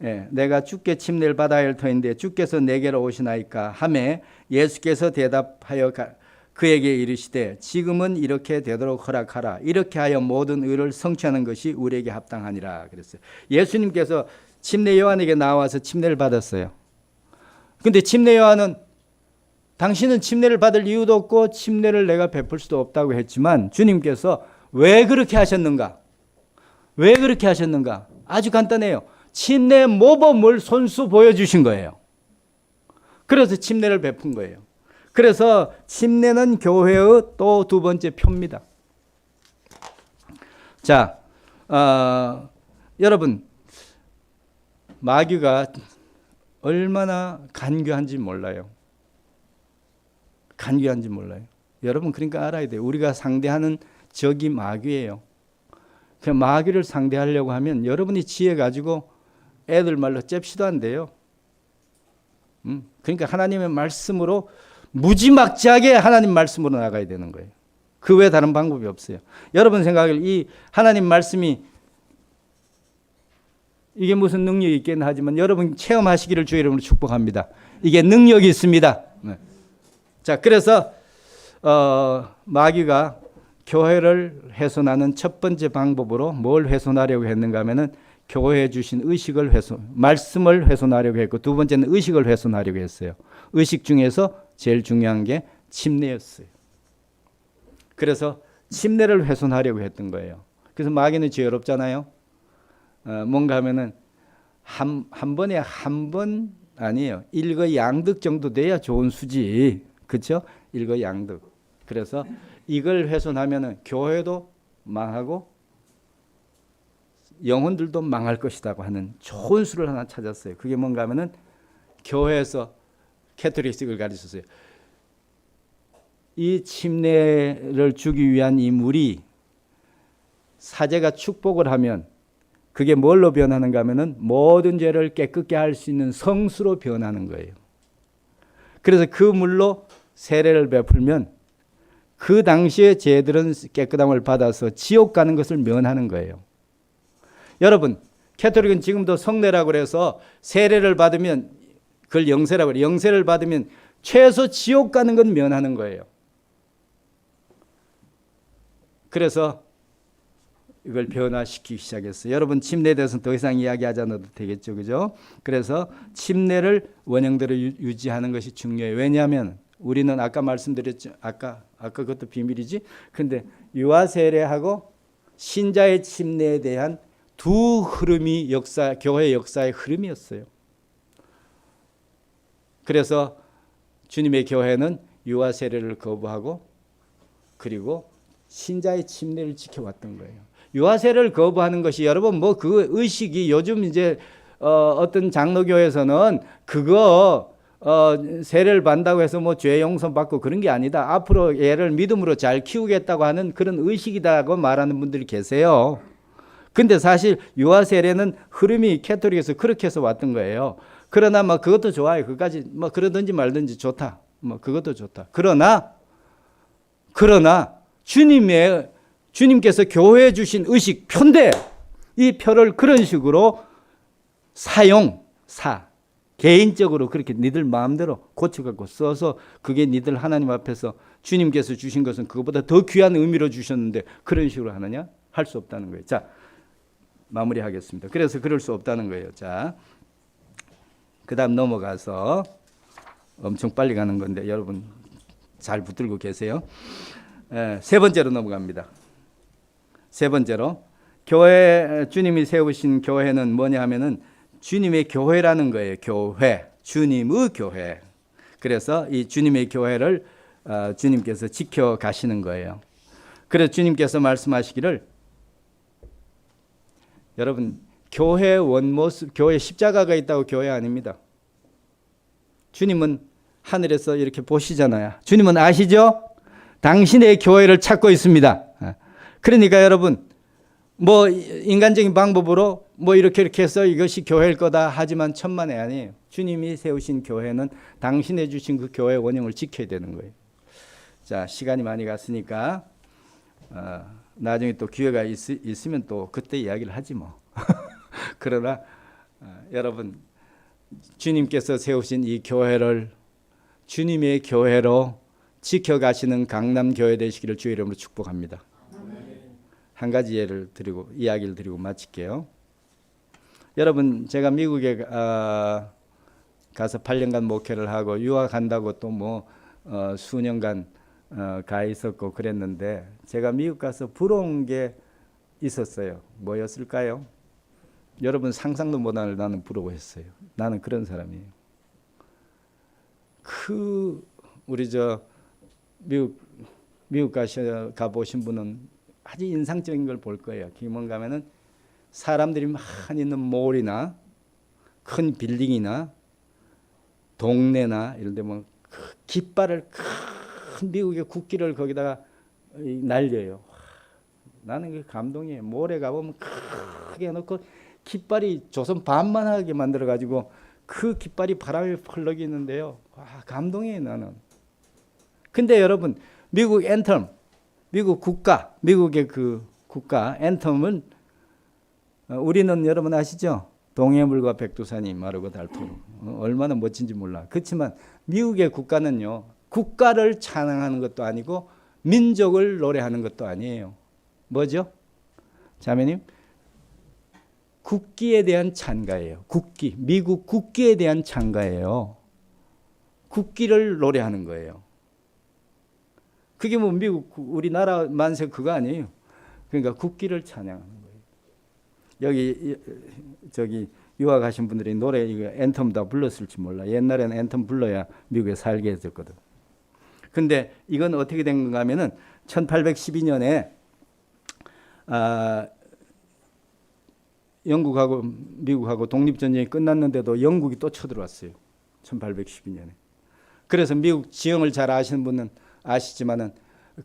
네, 내가 주께 침례를 받아야 할 터인데 주께서 내게로 오시나이까 하매 예수께서 대답하여 그에게 이르시되 지금은 이렇게 되도록 허락하라. 이렇게 하여 모든 의를 성취하는 것이 우리에게 합당하니라 그랬어요. 예수님께서 침례 요한에게 나와서 침례를 받았어요. 근데 침례 요한은 당신은 침례를 받을 이유도 없고 침례를 내가 베풀 수도 없다고 했지만 주님께서 왜 그렇게 하셨는가? 아주 간단해요. 침례 모범을 손수 보여주신 거예요. 그래서 침례를 베푼 거예요. 그래서 침례는 교회의 또 두 번째 표입니다. 자, 여러분 마귀가 얼마나 간교한지 몰라요. 여러분 그러니까 알아야 돼요. 우리가 상대하는 적이 마귀예요. 그 마귀를 상대하려고 하면 여러분이 지혜 가지고 애들 말로 잽시도 안 돼요. 그러니까 하나님의 말씀으로 무지막지하게 하나님 말씀으로 나가야 되는 거예요. 그 외에 다른 방법이 없어요. 여러분 생각을 이 하나님 말씀이 이게 무슨 능력이 있겠나 하지만 여러분 체험하시기를 주의 이름으로 축복합니다. 이게 능력이 있습니다. 네. 자, 그래서 마귀가 교회를 훼손하는 첫 번째 방법으로 뭘 훼손하려고 했는가 하면은 교회에 주신 말씀을 훼손하려고 했고 두 번째는 의식을 훼손하려고 했어요. 의식 중에서 제일 중요한 게 침례였어요. 그래서 침례를 훼손하려고 했던 거예요. 그래서 마귀는 지혜롭잖아요. 뭔가 하면은 한 번에 한 번 아니에요. 일거양득 정도 돼야 좋은 수지. 그렇죠? 일거양득. 그래서 이걸 훼손하면은 교회도 망하고 영혼들도 망할 것이라고 하는 좋은 수를 하나 찾았어요. 그게 뭔가 하면은 교회에서 캐톨릭식을 가르쳤어요. 이 침례를 주기 위한 이 물이 사제가 축복을 하면 그게 뭘로 변하는가 하면은 모든 죄를 깨끗게 할 수 있는 성수로 변하는 거예요. 그래서 그 물로 세례를 베풀면 그 당시의 죄들은 깨끗함을 받아서 지옥 가는 것을 면하는 거예요. 여러분, 캐톨릭은 지금도 성례라고 해서 세례를 받으면 그걸 영세라고 해요. 영세를 받으면 최소 지옥 가는 건 면하는 거예요. 그래서 이걸 변화시키기 시작했어요. 여러분, 침례에 대해서는 더 이상 이야기하지 않아도 되겠죠. 그죠? 그래서 침례를 원형대로 유지하는 것이 중요해요. 왜냐하면 우리는 아까 말씀드렸죠. 아까 그것도 비밀이지. 근데 유아 세례하고 신자의 침례에 대한 두 흐름이 교회 역사의 흐름이었어요. 그래서 주님의 교회는 유아 세례를 거부하고 그리고 신자의 침례를 지켜왔던 거예요. 유아 세례를 거부하는 것이 여러분 뭐 그 의식이 요즘 이제 어떤 장로교에서는 그거 세례를 받는다고 해서 뭐 죄 용서 받고 그런 게 아니다. 앞으로 얘를 믿음으로 잘 키우겠다고 하는 그런 의식이다고 말하는 분들이 계세요. 근데 사실 유아 세례는 흐름이 캐톨릭에서 그렇게 해서 왔던 거예요. 그러나 뭐 그것도 좋아요. 그까지 뭐 그러든지 말든지 좋다. 뭐 그것도 좋다. 그러나 주님께서 교회에 주신 의식 표인데 이 표를 그런 식으로 개인적으로 그렇게 니들 마음대로 고쳐갖고 써서 그게 니들 하나님 앞에서 주님께서 주신 것은 그것보다 더 귀한 의미로 주셨는데 그런 식으로 하느냐? 할 수 없다는 거예요. 자, 마무리하겠습니다. 그래서 그럴 수 없다는 거예요. 자, 그 다음 넘어가서 엄청 빨리 가는 건데 여러분 잘 붙들고 계세요. 세 번째로 넘어갑니다. 세 번째로 주님이 세우신 교회는 뭐냐 하면은 주님의 교회라는 거예요. 교회, 주님의 교회. 그래서 이 주님의 교회를 주님께서 지켜가시는 거예요. 그래서 주님께서 말씀하시기를 여러분 교회의 원모습, 교회 십자가가 있다고 교회 아닙니다. 주님은 하늘에서 이렇게 보시잖아요. 주님은 아시죠? 당신의 교회를 찾고 있습니다. 그러니까 여러분 뭐 인간적인 방법으로 뭐 이렇게 해서 이것이 교회일 거다 하지만 천만에 아니에요. 주님이 세우신 교회는 당신이 주신 그 교회의 원형을 지켜야 되는 거예요. 자, 시간이 많이 갔으니까 나중에 또 기회가 있으면 또 그때 이야기를 하지 뭐. 그러나 여러분 주님께서 세우신 이 교회를 주님의 교회로 지켜가시는 강남교회 되시기를 주의 이름으로 축복합니다. 한 가지 이야기를 드리고 마칠게요. 여러분 제가 미국에 가서 8년간 목회를 하고 유학 간다고 또 뭐 수년간 가 있었고 그랬는데 제가 미국 가서 부러운 게 있었어요. 뭐였을까요? 여러분 상상도 못할 나는 부러워했어요. 나는 그런 사람이에요. 우리 미국 가보신 분은 아주 인상적인 걸 볼 거예요. 그게 뭔가 하면은 사람들이 많이 있는 몰이나 큰 빌딩이나 동네나 이런 데 뭐 깃발을 큰 미국의 국기를 거기다가 날려요. 나는 그게 감동이에요. 몰에 가보면 크게 해놓고 깃발이 조선 반만하게 만들어가지고 그 깃발이 바람에 펄럭이는데요. 와, 감동이에요 나는. 근데 여러분 미국 엔텀, 미국의 그 국가 엔텀은 우리는 여러분 아시죠? 동해물과 백두산이 마르고 닳도록 얼마나 멋진지 몰라. 그렇지만 미국의 국가는요. 국가를 찬양하는 것도 아니고 민족을 노래하는 것도 아니에요. 뭐죠? 자매님? 국기에 대한 찬가예요. 미국 국기에 대한 찬가예요. 국기를 노래하는 거예요. 그게 뭐 미국 우리나라 만세 그거 아니에요. 그러니까 국기를 찬양하는 거예요. 여기 저기 유학 가신 분들이 노래 이거 앤텀 다 불렀을지 몰라. 옛날에는 앤텀 불러야 미국에 살게 해줬거든. 근데 이건 어떻게 된 건가 하면은 1812년에 영국하고 미국하고 독립전쟁이 끝났는데도 영국이 또 쳐들어왔어요. 1812년에. 그래서 미국 지형을 잘 아시는 분은 아시지만은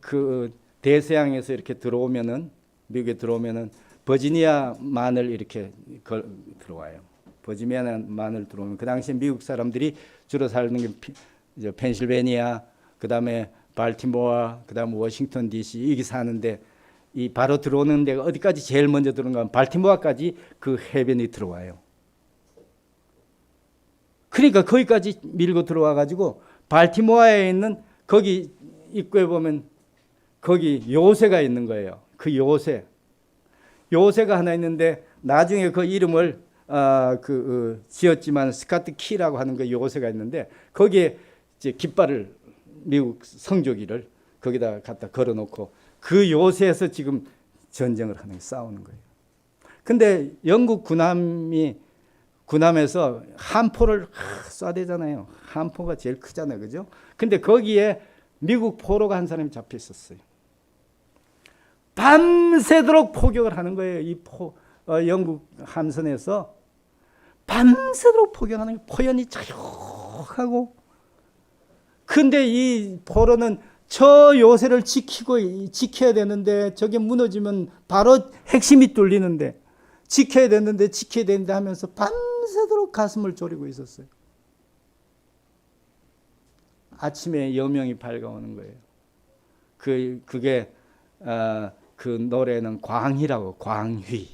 그 대서양에서 이렇게 들어오면은 미국에 들어오면은 버지니아만을 이렇게 들어와요. 버지니아만을 들어오면 그 당시에 미국 사람들이 주로 살는 게 펜실베니아, 그다음에 발티모어, 그다음 워싱턴 DC 여기 사는데 이 바로 들어오는 데가 어디까지 제일 먼저 들어오는가 하면 발티모어까지 그 해변이 들어와요. 그러니까 거기까지 밀고 들어와 가지고 발티모어에 있는 거기 입구에 보면 거기 요새가 있는 거예요. 그 요새가 하나 있는데 나중에 그 이름을 지었지만 스카트 키라고 하는 그 요새가 있는데 거기에 이제 깃발을 미국 성조기를 거기다 갖다 걸어놓고 그 요새에서 지금 전쟁을 하는 싸우는 거예요. 근데 영국 군함에서 함포를 쏴대잖아요. 함포가 제일 크잖아요, 그죠? 근데 거기에 미국 포로가 한 사람이 잡혀 있었어요. 밤새도록 포격을 하는 거예요. 이 영국 함선에서 밤새도록 포격하는 거예요. 포연이 자욱하고. 근데 이 포로는 저 요새를 지켜야 되는데 저게 무너지면 바로 핵심이 뚫리는데 지켜야 되는데 하면서 밤새도록 가슴을 졸이고 있었어요. 아침에 여명이 밝아오는 거예요. 그게 그 노래는 광희라고, 광휘.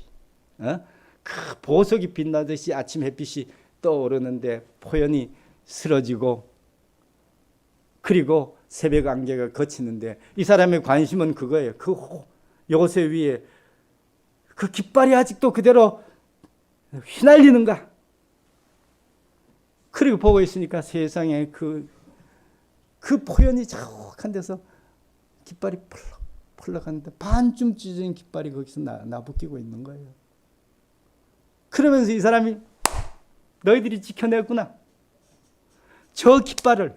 그 보석이 빛나듯이 아침 햇빛이 떠오르는데 포연이 쓰러지고 그리고 새벽 안개가 걷히는데 이 사람의 관심은 그거예요. 그 요새 위에 그 깃발이 아직도 그대로 휘날리는가? 그리고 보고 있으니까 세상에 그 포연이 자욱한 데서 깃발이 펄럭 하는데 반쯤 찢어진 깃발이 거기서 나부끼고 있는 거예요. 그러면서 이 사람이 너희들이 지켜냈구나. 저 깃발을.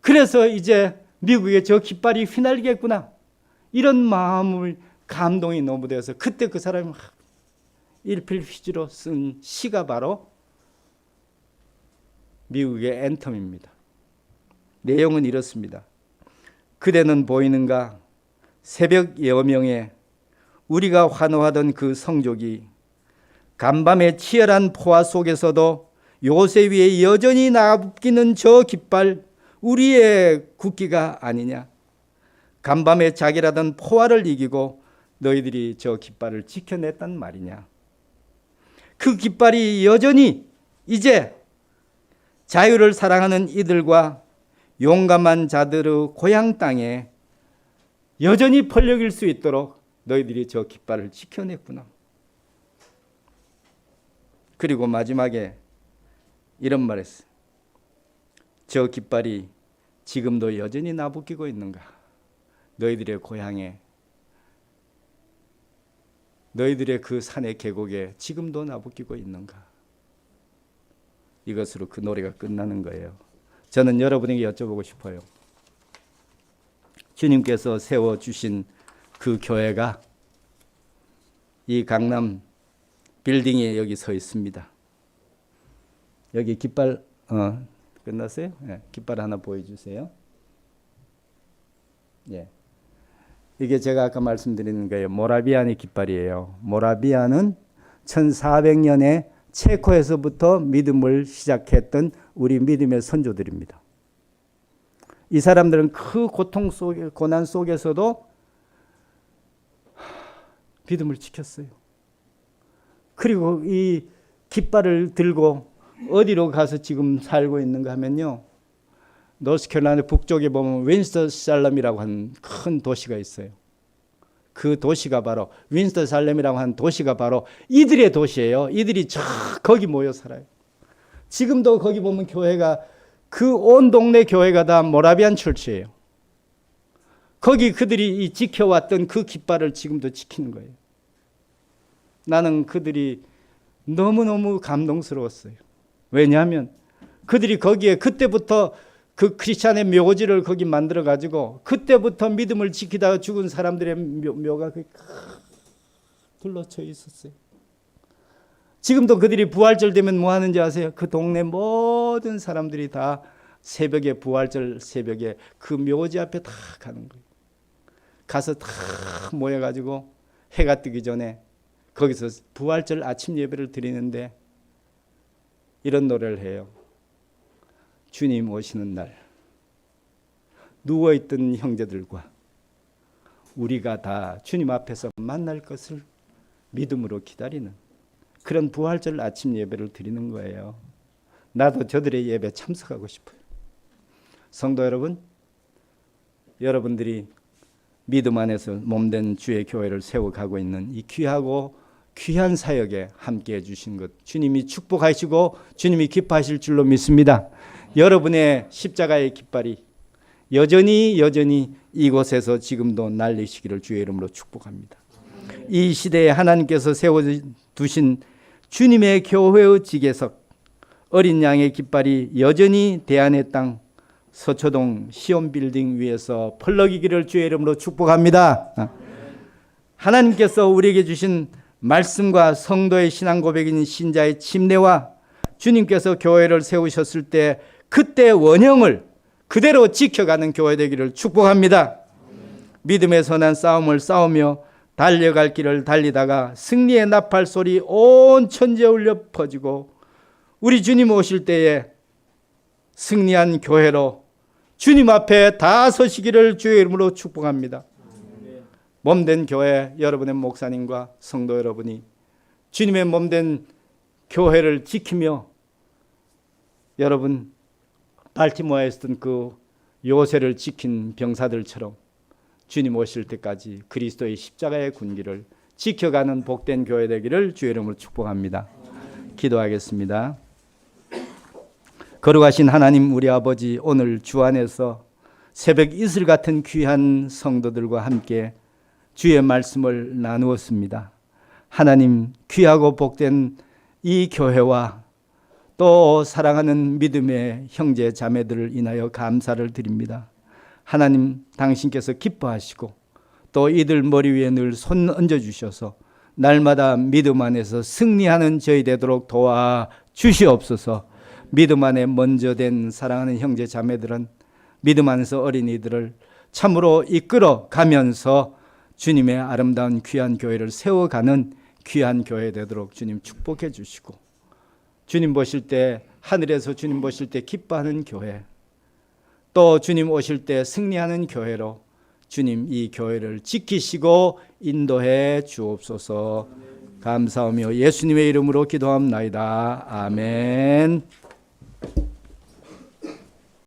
그래서 이제 미국에 저 깃발이 휘날리겠구나. 이런 마음을 감동이 너무 돼서 그때 그 사람이 일필휘지로 쓴 시가 바로 미국의 앤텀입니다. 내용은 이렇습니다. 그대는 보이는가? 새벽 여명에 우리가 환호하던 그 성족이 간밤의 치열한 포화 속에서도 요새 위에 여전히 나부끼는 저 깃발, 우리의 국기가 아니냐? 간밤에 자기라던 포화를 이기고 너희들이 저 깃발을 지켜냈단 말이냐? 그 깃발이 여전히 이제 자유를 사랑하는 이들과 용감한 자들의 고향 땅에 여전히 펄럭일 수 있도록 너희들이 저 깃발을 지켜냈구나. 그리고 마지막에 이런 말했어요. 저 깃발이 지금도 여전히 나부끼고 있는가? 너희들의 고향에, 너희들의 그 산의 계곡에 지금도 나부끼고 있는가? 이것으로 그 노래가 끝나는 거예요. 저는 여러분에게 여쭤보고 싶어요. 주님께서 세워주신 그 교회가 이 강남 빌딩에 여기 서 있습니다. 여기 깃발 끝났어요? 네, 깃발 하나 보여주세요. 예, 이게 제가 아까 말씀드리는 거예요. 모라비안의 깃발이에요. 모라비안은 1400년에 체코에서부터 믿음을 시작했던 우리 믿음의 선조들입니다. 이 사람들은 그 고통 속에, 고난 속에서도 믿음을 지켰어요. 그리고 이 깃발을 들고 어디로 가서 지금 살고 있는가 하면요, 노스캐롤라이나 북쪽에 보면 윈스턴살렘이라고 하는 큰 도시가 있어요. 그 도시가 바로 윈스턴살렘이라고 하는 도시가 바로 이들의 도시예요. 이들이 거기 모여 살아요. 지금도 거기 보면 교회가 그 온 동네 교회가 다 모라비안 철치예요. 거기 그들이 지켜왔던 그 깃발을 지금도 지키는 거예요. 나는 그들이 너무너무 감동스러웠어요. 왜냐하면 그들이 거기에 그때부터 그 크리스찬의 묘지를 거기 만들어 가지고 그때부터 믿음을 지키다가 죽은 사람들의 묘가 둘러쳐 있었어요. 지금도 그들이 부활절 되면 뭐 하는지 아세요? 그 동네 모든 사람들이 다 새벽에, 부활절 새벽에 그 묘지 앞에 다 가는 거예요. 가서 다 모여가지고 해가 뜨기 전에 거기서 부활절 아침 예배를 드리는데 이런 노래를 해요. 주님 오시는 날 누워있던 형제들과 우리가 다 주님 앞에서 만날 것을 믿음으로 기다리는 그런 부활절 아침 예배를 드리는 거예요. 나도 저들의 예배 참석하고 싶어요. 성도 여러분, 여러분들이 믿음 안에서 몸된 주의 교회를 세워가고 있는 이 귀하고 귀한 사역에 함께해 주신 것 주님이 축복하시고 주님이 기뻐하실 줄로 믿습니다. 여러분의 십자가의 깃발이 여전히 이곳에서 지금도 날리시기를 주의 이름으로 축복합니다. 이 시대에 하나님께서 세워두신 주님의 교회의 지계석 어린 양의 깃발이 여전히 대안의 땅 서초동 시온빌딩 위에서 펄럭이기를 주의 이름으로 축복합니다. 하나님께서 우리에게 주신 말씀과 성도의 신앙 고백인 신자의 침례와 주님께서 교회를 세우셨을 때 그때 원형을 그대로 지켜가는 교회 되기를 축복합니다. 믿음의 선한 싸움을 싸우며 달려갈 길을 달리다가 승리의 나팔 소리 온 천지에 울려 퍼지고 우리 주님 오실 때에 승리한 교회로 주님 앞에 다 서시기를 주의 이름으로 축복합니다. 몸된 교회 여러분의 목사님과 성도 여러분이 주님의 몸된 교회를 지키며 여러분 발티모어에 있었던 그 요새를 지킨 병사들처럼 주님 오실 때까지 그리스도의 십자가의 군기를 지켜가는 복된 교회 되기를 주의 이름으로 축복합니다. 기도하겠습니다. 거룩하신 하나님 우리 아버지, 오늘 주 안에서 새벽 이슬 같은 귀한 성도들과 함께 주의 말씀을 나누었습니다. 하나님, 귀하고 복된 이 교회와 또 사랑하는 믿음의 형제 자매들을 인하여 감사를 드립니다. 하나님, 당신께서 기뻐하시고 또 이들 머리 위에 늘 손 얹어주셔서 날마다 믿음 안에서 승리하는 저희 되도록 도와주시옵소서. 믿음 안에 먼저 된 사랑하는 형제 자매들은 믿음 안에서 어린이들을 참으로 이끌어 가면서 주님의 아름다운 귀한 교회를 세워가는 귀한 교회 되도록 주님 축복해 주시고, 주님 보실 때, 하늘에서 주님 보실 때 기뻐하는 교회, 또 주님 오실 때 승리하는 교회로 주님 이 교회를 지키시고 인도해 주옵소서. 감사하며 예수님의 이름으로 기도합나이다. 아멘.